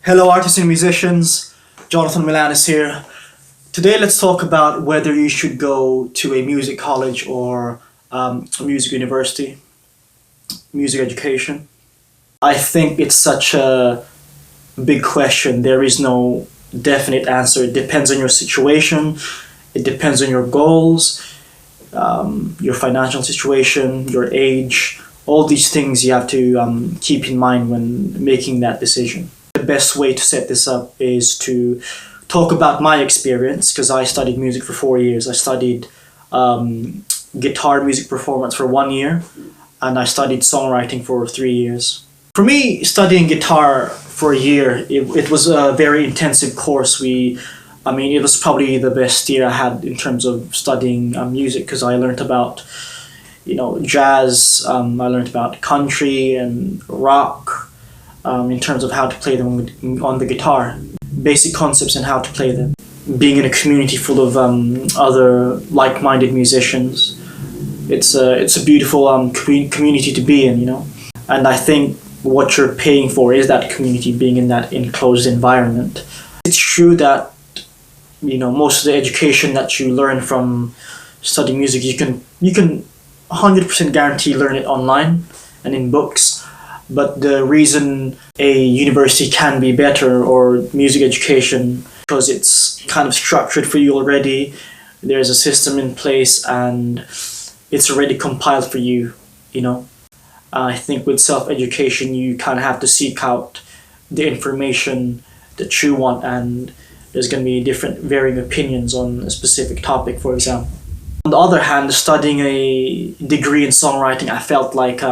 Hello artists and musicians, Jonathan Milanis here. Today let's talk about whether you should go to a music college or a music university, music education. I think it's such a big question. There is no definite answer. It depends on your situation, it depends on your goals, your financial situation, your age. All these things you have to keep in mind when making that decision. The best way to set this up is to talk about my experience, because I studied music for 4 years. I studied guitar music performance for 1 year, and I studied songwriting for 3 years. For me, studying guitar for a year, it was a very intensive course. It was probably the best year I had in terms of studying music, because I learned about jazz, I learned about country and rock, in terms of how to play them on the guitar, basic concepts and how to play them. Being in a community full of other like-minded musicians, it's a beautiful community to be in, And I think what you're paying for is that community, being in that enclosed environment. It's true that most of the education that you learn from studying music, you can 100% guarantee learn it online and in books. But the reason a university can be better, or music education, because it's kind of structured for you already. There's a system in place and it's already compiled for you, I think with self-education you kind of have to seek out the information that you want, and there's going to be different varying opinions on a specific topic, for example. On the other hand, studying a degree in songwriting, I felt like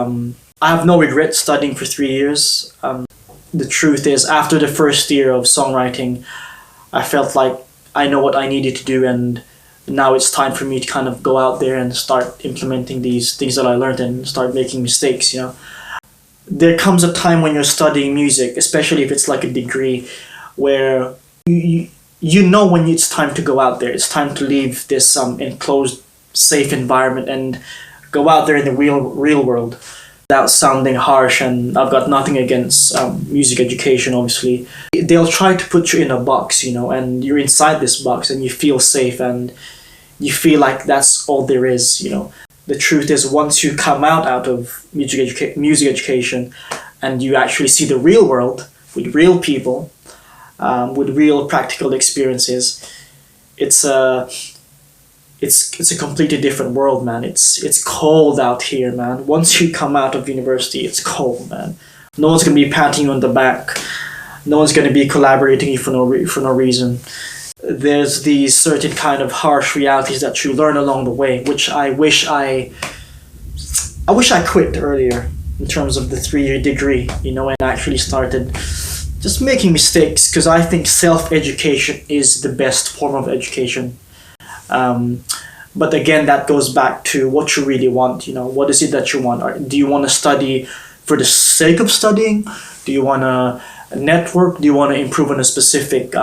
I have no regret studying for 3 years. The truth is, after the first year of songwriting, I felt like I know what I needed to do, and now it's time for me to kind of go out there and start implementing these things that I learned and start making mistakes, There comes a time when you're studying music, especially if it's like a degree, where you know when it's time to go out there. It's time to leave this enclosed, safe environment and go out there in the real world. Without sounding harsh, and I've got nothing against music education, obviously. They'll try to put you in a box, and you're inside this box and you feel safe and you feel like that's all there is, The truth is, once you come out of music education and you actually see the real world with real people, with real practical experiences, it's a completely different world, man. It's cold out here, man. Once you come out of university, it's cold, man. No one's gonna be patting you on the back. No one's gonna be collaborating you for no reason. There's these certain kind of harsh realities that you learn along the way, which I wish I quit earlier in terms of the 3-year degree, and actually started just making mistakes, because I think self-education is the best form of education. But again, that goes back to what you really want. What is it that you want? Do you want to study for the sake of studying? Do you want to network? Do you want to improve on a specific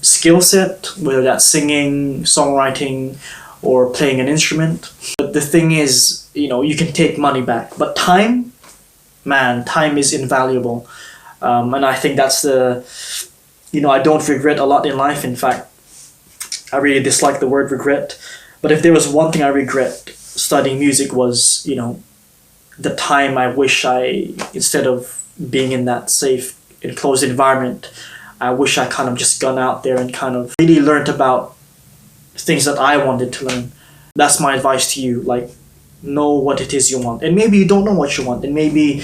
skill set, whether that's singing, songwriting, or playing an instrument? But the thing is, you can take money back, but time is invaluable. And I think that's I don't regret a lot in life. In fact, I really dislike the word regret. But if there was one thing I regret studying music was, the time I wish instead of being in that safe, enclosed environment, I wish I kind of just gone out there and kind of really learned about things that I wanted to learn. That's my advice to you. Know what it is you want. And maybe you don't know what you want. And maybe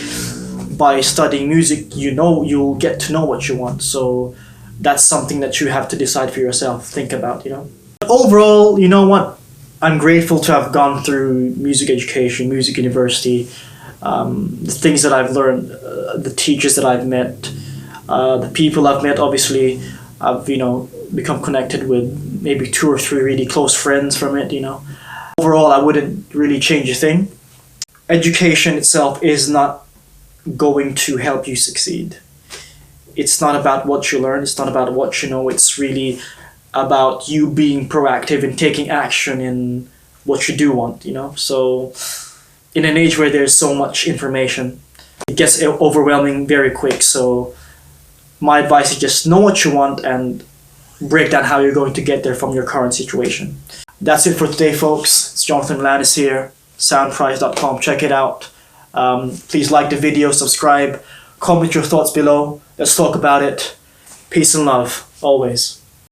by studying music, you'll get to know what you want. So that's something that you have to decide for yourself, think about, Overall, you know what? I'm grateful to have gone through music education, music university, the things that I've learned, the teachers that I've met, the people I've met. Obviously, I've, become connected with maybe 2 or 3 really close friends from it, Overall, I wouldn't really change a thing. Education itself is not going to help you succeed. It's not about what you learn, it's not about what you know, it's really about you being proactive and taking action in what you do want, So in an age where there's so much information, it gets overwhelming very quick. So My advice is just know what you want and break down how you're going to get there from your current situation. That's it for today, folks. It's Jonathan Milanis here, soundprise.com. Check it out. Please like the video, subscribe, comment your thoughts below. Let's talk about it. Peace and love, always.